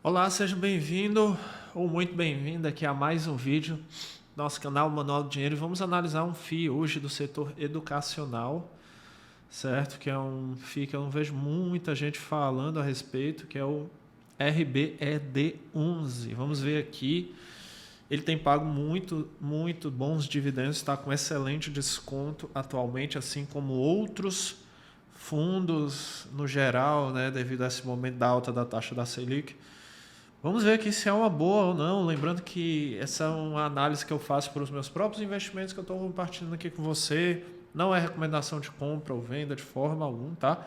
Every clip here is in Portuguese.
Olá, seja bem-vindo ou muito bem-vinda aqui a mais um vídeo do nosso canal Manual do Dinheiro. Vamos analisar um FII hoje do setor educacional, certo? Que é um FII que eu não vejo muita gente falando a respeito, que é o RBED11. Vamos ver aqui. Ele tem pago muito bons dividendos, está com excelente desconto atualmente, assim como outros fundos no geral, né, devido a esse momento da alta da taxa da Selic. Vamos ver aqui se é uma boa ou não. Lembrando que essa é uma análise que eu faço para os meus próprios investimentos que eu estou compartilhando aqui com você. Não é recomendação de compra ou venda de forma alguma, tá?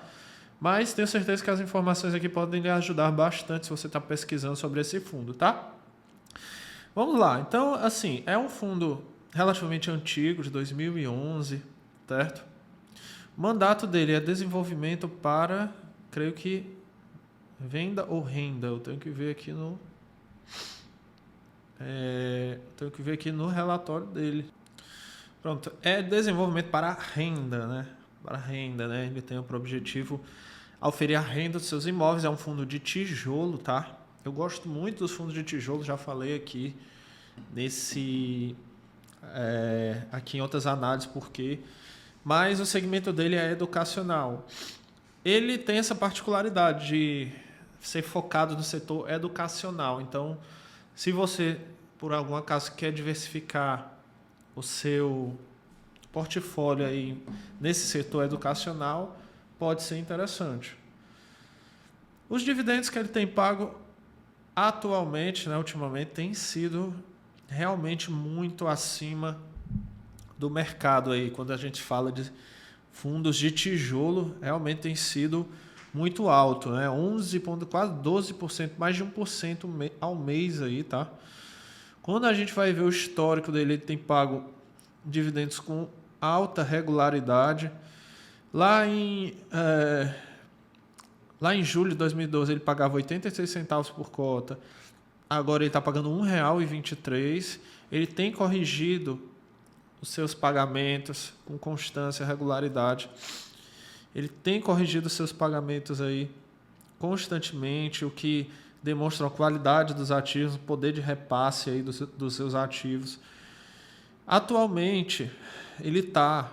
Mas tenho certeza que as informações aqui podem lhe ajudar bastante se você está pesquisando sobre esse fundo, tá? Vamos lá. Então, assim, é um fundo relativamente antigo, de 2011, certo? O mandato dele é desenvolvimento para, creio que, venda ou renda. Eu tenho que ver aqui no relatório dele. Pronto, é desenvolvimento para renda, né? Para renda, né? Ele tem por objetivo auferir a renda dos seus imóveis. É um fundo de tijolo, tá? Eu gosto muito dos fundos de tijolo, já falei aqui aqui em outras análises porque, mas o segmento dele é educacional. Ele tem essa particularidade de ser focado no setor educacional. Então, se você, por algum acaso, quer diversificar o seu portfólio aí nesse setor educacional, pode ser interessante. Os dividendos que ele tem pago atualmente, né, ultimamente, têm sido realmente muito acima do mercado aí. Quando a gente fala de fundos de tijolo, realmente tem sido muito alto, né? 11, quase 12%, mais de 1% ao mês aí, tá? Quando a gente vai ver o histórico dele, ele tem pago dividendos com alta regularidade. Lá em julho de 2012 ele pagava 86 centavos por cota. Agora ele está pagando R$ 1,23. Ele tem corrigido os seus pagamentos com constância e regularidade. Ele tem corrigido os seus pagamentos aí constantemente, o que demonstra a qualidade dos ativos, o poder de repasse aí dos seus ativos. Atualmente, ele está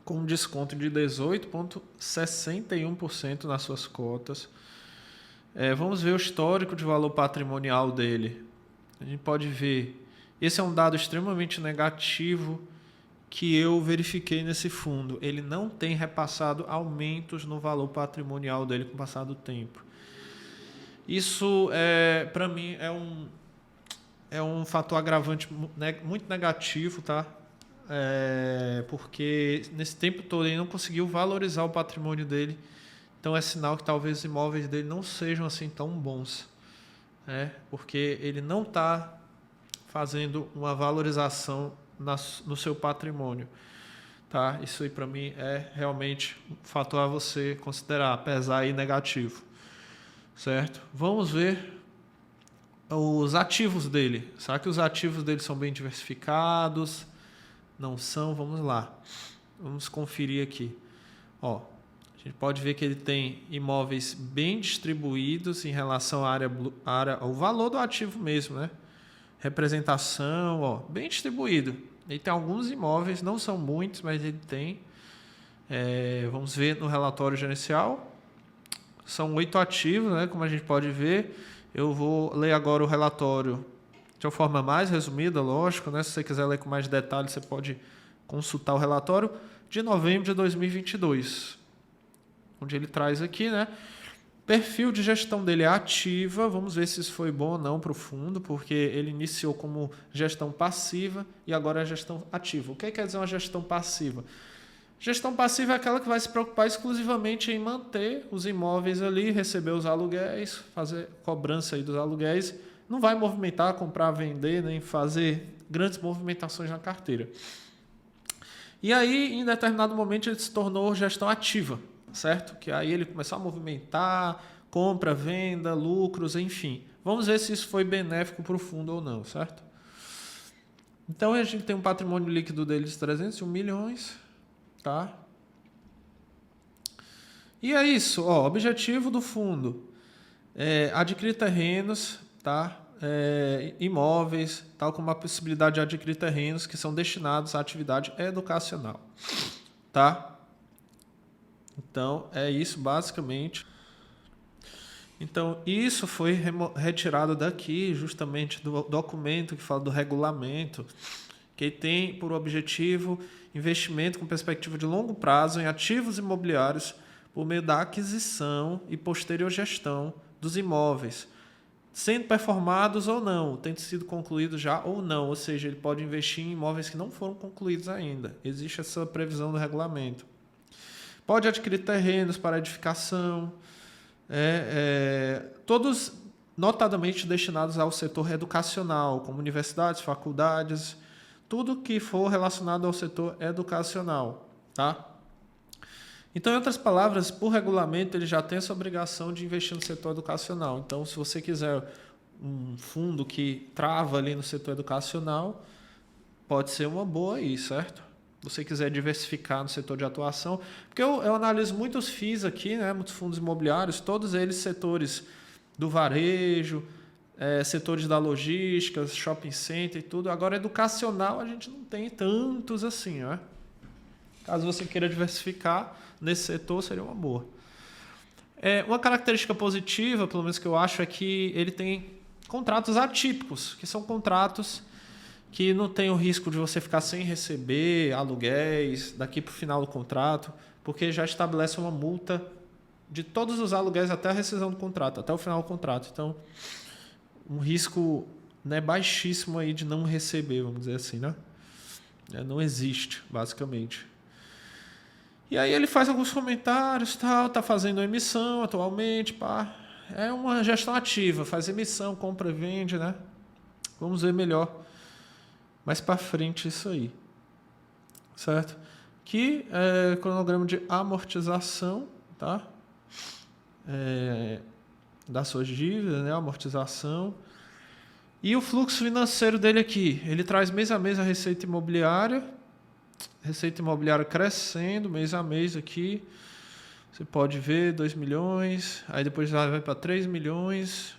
com um desconto de 18,61% nas suas cotas. Vamos ver o histórico de valor patrimonial dele. A gente pode ver, esse é um dado extremamente negativo que eu verifiquei nesse fundo. Ele não tem repassado aumentos no valor patrimonial dele com o passar do tempo. Isso, para mim, é um fator agravante muito negativo, tá? Porque nesse tempo todo ele não conseguiu valorizar o patrimônio dele. Então é sinal que talvez os imóveis dele não sejam assim tão bons, né? Porque ele não está fazendo uma valorização no seu patrimônio, tá? Isso aí para mim é realmente um fator a você considerar, apesar aí negativo, certo? Vamos ver os ativos dele. Será que os ativos dele são bem diversificados? Não são? Vamos lá. Vamos conferir aqui. Ó, a gente pode ver que ele tem imóveis bem distribuídos em relação à área, ao valor do ativo mesmo, né? Representação, ó, bem distribuído. Ele tem alguns imóveis, não são muitos, mas ele tem. Vamos ver no relatório gerencial. São 8 ativos, né? Como a gente pode ver. Eu vou ler agora o relatório de uma forma mais resumida, lógico, né? Se você quiser ler com mais detalhes, você pode consultar o relatório de novembro de 2022, onde ele traz aqui, né? Perfil de gestão dele é ativa. Vamos ver se isso foi bom ou não para o fundo, porque ele iniciou como gestão passiva e agora é gestão ativa. O que quer dizer uma gestão passiva? Gestão passiva é aquela que vai se preocupar exclusivamente em manter os imóveis ali, receber os aluguéis, fazer cobrança aí dos aluguéis. Não vai movimentar, comprar, vender, nem fazer grandes movimentações na carteira. E aí, em determinado momento, ele se tornou gestão ativa, certo? Que aí ele começou a movimentar, compra, venda, lucros, enfim. Vamos ver se isso foi benéfico para o fundo ou não, certo? Então, a gente tem um patrimônio líquido dele de 301 milhões, tá? E é isso, ó, objetivo do fundo Adquirir terrenos, tá? Imóveis, tal como a possibilidade de adquirir terrenos que são destinados à atividade educacional, tá? Então, é isso basicamente. Então, isso foi retirado daqui, justamente do documento que fala do regulamento, que tem por objetivo investimento com perspectiva de longo prazo em ativos imobiliários por meio da aquisição e posterior gestão dos imóveis, sendo performados ou não, tendo sido concluídos já ou não, ou seja, ele pode investir em imóveis que não foram concluídos ainda. Existe essa previsão do regulamento. Pode adquirir terrenos para edificação, todos notadamente destinados ao setor educacional, como universidades, faculdades, tudo que for relacionado ao setor educacional, tá? Então, em outras palavras, por regulamento, ele já tem essa obrigação de investir no setor educacional. Então, se você quiser um fundo que trava ali no setor educacional, pode ser uma boa aí, certo? Se você quiser diversificar no setor de atuação, porque eu analiso muitos FIIs aqui, né, muitos fundos imobiliários, todos eles setores do varejo, setores da logística, shopping center e tudo. Agora, educacional, a gente não tem tantos assim, né? Caso você queira diversificar nesse setor, seria uma boa. Uma característica positiva, pelo menos que eu acho, é que ele tem contratos atípicos, que são contratos que não tem o risco de você ficar sem receber aluguéis daqui para o final do contrato, porque já estabelece uma multa de todos os aluguéis até a rescisão do contrato, até o final do contrato. Então, um risco, né, baixíssimo aí de não receber, vamos dizer assim, né? Não existe, basicamente. E aí ele faz alguns comentários, tal, tá fazendo emissão atualmente, pá. É uma gestão ativa, faz emissão, compra e vende, né? Vamos ver melhor mais para frente isso aí, certo? Que é cronograma de amortização, tá? Das suas dívidas, né? Amortização. E o fluxo financeiro dele aqui, ele traz mês a mês a receita imobiliária crescendo mês a mês aqui. Você pode ver 2 milhões, aí depois vai para 3 milhões.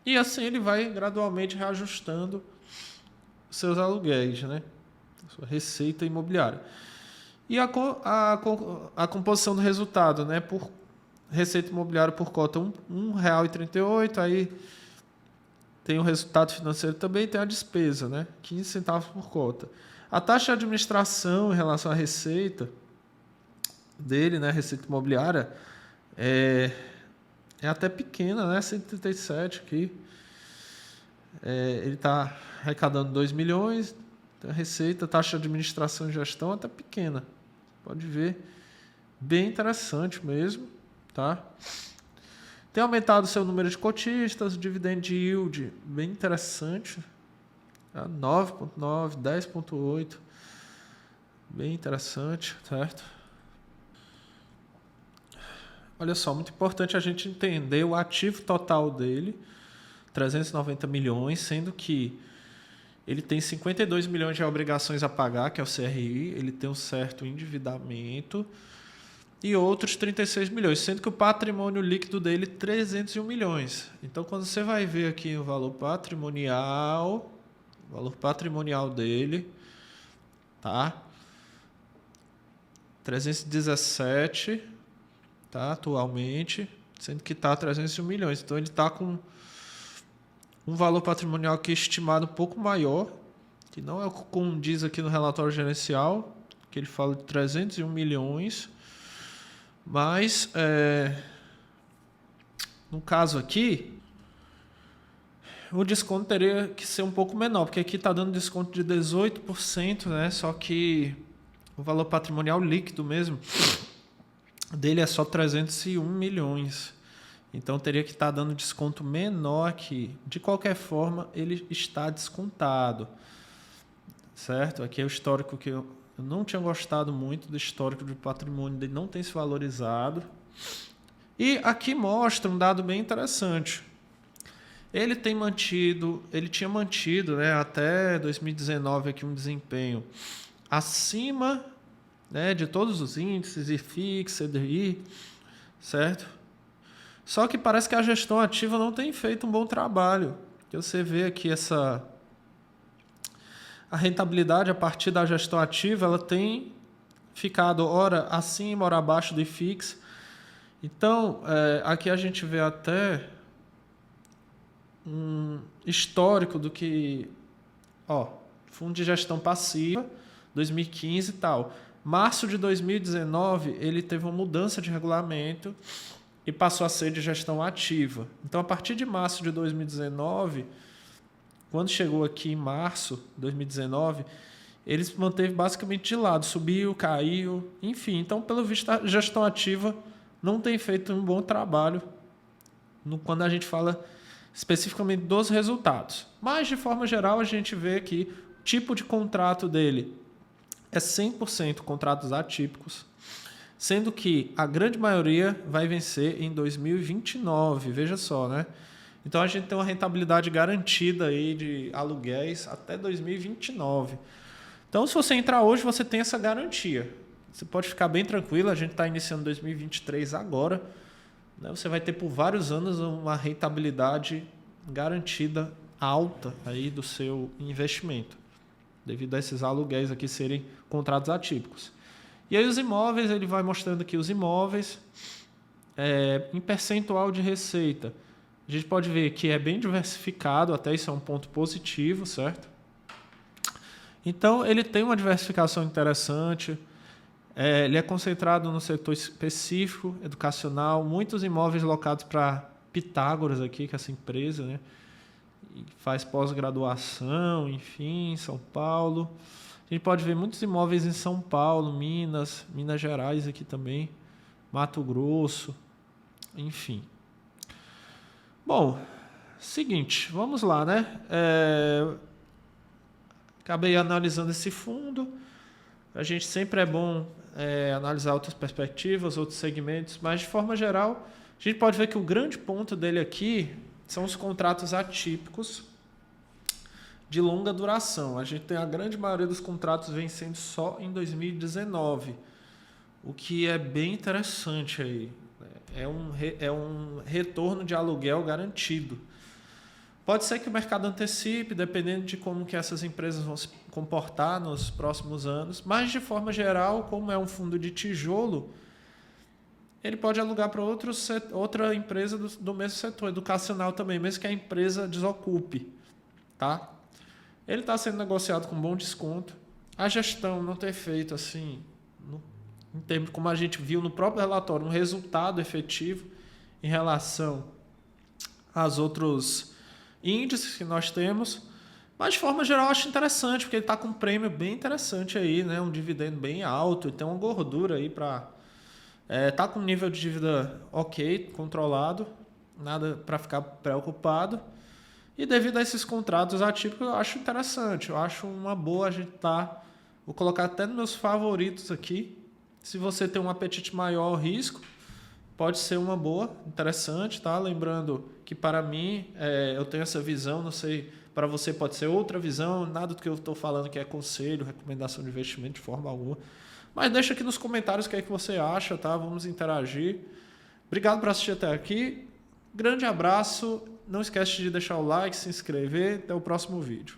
E assim ele vai gradualmente reajustando seus aluguéis, né? Sua receita imobiliária. E a composição do resultado, né? Por receita imobiliária por cota R$ 1,38, aí tem o resultado financeiro também, tem a despesa, né? 15 centavos por cota. A taxa de administração em relação à receita dele, né? Receita imobiliária, é até pequena, né? 137 aqui. Ele está arrecadando 2 milhões, a receita, taxa de administração e gestão até pequena. Pode ver, bem interessante mesmo, tá? Tem aumentado o seu número de cotistas, dividend yield, bem interessante, tá? 9,9, 10,8, bem interessante, certo? Olha só, muito importante a gente entender o ativo total dele, 390 milhões, sendo que ele tem 52 milhões de obrigações a pagar, que é o CRI, ele tem um certo endividamento, e outros 36 milhões, sendo que o patrimônio líquido dele é 301 milhões. Então, quando você vai ver aqui o valor patrimonial dele, tá? 317, tá? Atualmente, sendo que está 301 milhões. Então, ele está com um valor patrimonial aqui estimado um pouco maior, que não é o que condiz aqui no relatório gerencial, que ele fala de 301 milhões, mas no caso aqui, o desconto teria que ser um pouco menor, porque aqui está dando desconto de 18%, né? Só que o valor patrimonial líquido mesmo dele é só 301 milhões. Então, teria que estar dando desconto menor aqui. De qualquer forma, ele está descontado, certo? Aqui é o histórico que eu não tinha gostado muito do histórico do patrimônio dele, não tem se valorizado. E aqui mostra um dado bem interessante. Ele tinha mantido, né, até 2019 aqui um desempenho acima, né, de todos os índices, IFIX, CDI, certo? Só que parece que a gestão ativa não tem feito um bom trabalho. Você vê aqui a rentabilidade a partir da gestão ativa, ela tem ficado ora acima, ora abaixo do IFIX. Então, aqui a gente vê até um histórico do que, fundo de gestão passiva, 2015 e tal. Março de 2019, ele teve uma mudança de regulamento e passou a ser de gestão ativa. Então, a partir de março de 2019, quando chegou aqui em março de 2019, ele se manteve basicamente de lado, subiu, caiu, enfim. Então, pelo visto, a gestão ativa não tem feito um bom trabalho quando a gente fala especificamente dos resultados. Mas, de forma geral, a gente vê que o tipo de contrato dele é 100% contratos atípicos, sendo que a grande maioria vai vencer em 2029, veja só, né? Então a gente tem uma rentabilidade garantida aí de aluguéis até 2029. Então, se você entrar hoje, você tem essa garantia. Você pode ficar bem tranquilo, a gente está iniciando 2023 agora, né? Você vai ter por vários anos uma rentabilidade garantida alta aí do seu investimento, devido a esses aluguéis aqui serem contratos atípicos. E aí os imóveis, ele vai mostrando aqui os imóveis em percentual de receita. A gente pode ver que é bem diversificado, até isso é um ponto positivo, certo? Então, ele tem uma diversificação interessante, ele é concentrado no setor específico, educacional, muitos imóveis locados para Pitágoras aqui, que é essa empresa, né? E faz pós-graduação, enfim, em São Paulo. A gente pode ver muitos imóveis em São Paulo, Minas Gerais aqui também, Mato Grosso, enfim. Bom, seguinte, vamos lá, né? Acabei analisando esse fundo. A gente sempre é bom analisar outras perspectivas, outros segmentos, mas de forma geral, a gente pode ver que o grande ponto dele aqui são os contratos atípicos de longa duração. A gente tem a grande maioria dos contratos vencendo só em 2019, o que é bem interessante aí. É um retorno de aluguel garantido. Pode ser que o mercado antecipe, dependendo de como que essas empresas vão se comportar nos próximos anos, mas de forma geral, como é um fundo de tijolo, ele pode alugar para outra empresa do mesmo setor, educacional também, mesmo que a empresa desocupe. Tá? Ele está sendo negociado com bom desconto. A gestão não ter feito assim, em termos como a gente viu no próprio relatório, um resultado efetivo em relação aos outros índices que nós temos, mas de forma geral eu acho interessante, porque ele está com um prêmio bem interessante aí, né? Um dividendo bem alto, e tem uma gordura aí para tá com um nível de dívida ok, controlado, nada para ficar preocupado. E devido a esses contratos atípicos, eu acho interessante, eu acho uma boa a gente vou colocar até nos meus favoritos aqui. Se você tem um apetite maior ao risco, pode ser uma boa, interessante, tá? Lembrando que para mim, eu tenho essa visão, não sei, para você pode ser outra visão, nada do que eu estou falando que é conselho, recomendação de investimento de forma alguma. Mas deixa aqui nos comentários o que é que você acha, tá? Vamos interagir. Obrigado por assistir até aqui. Grande abraço. Não esquece de deixar o like, se inscrever. Até o próximo vídeo.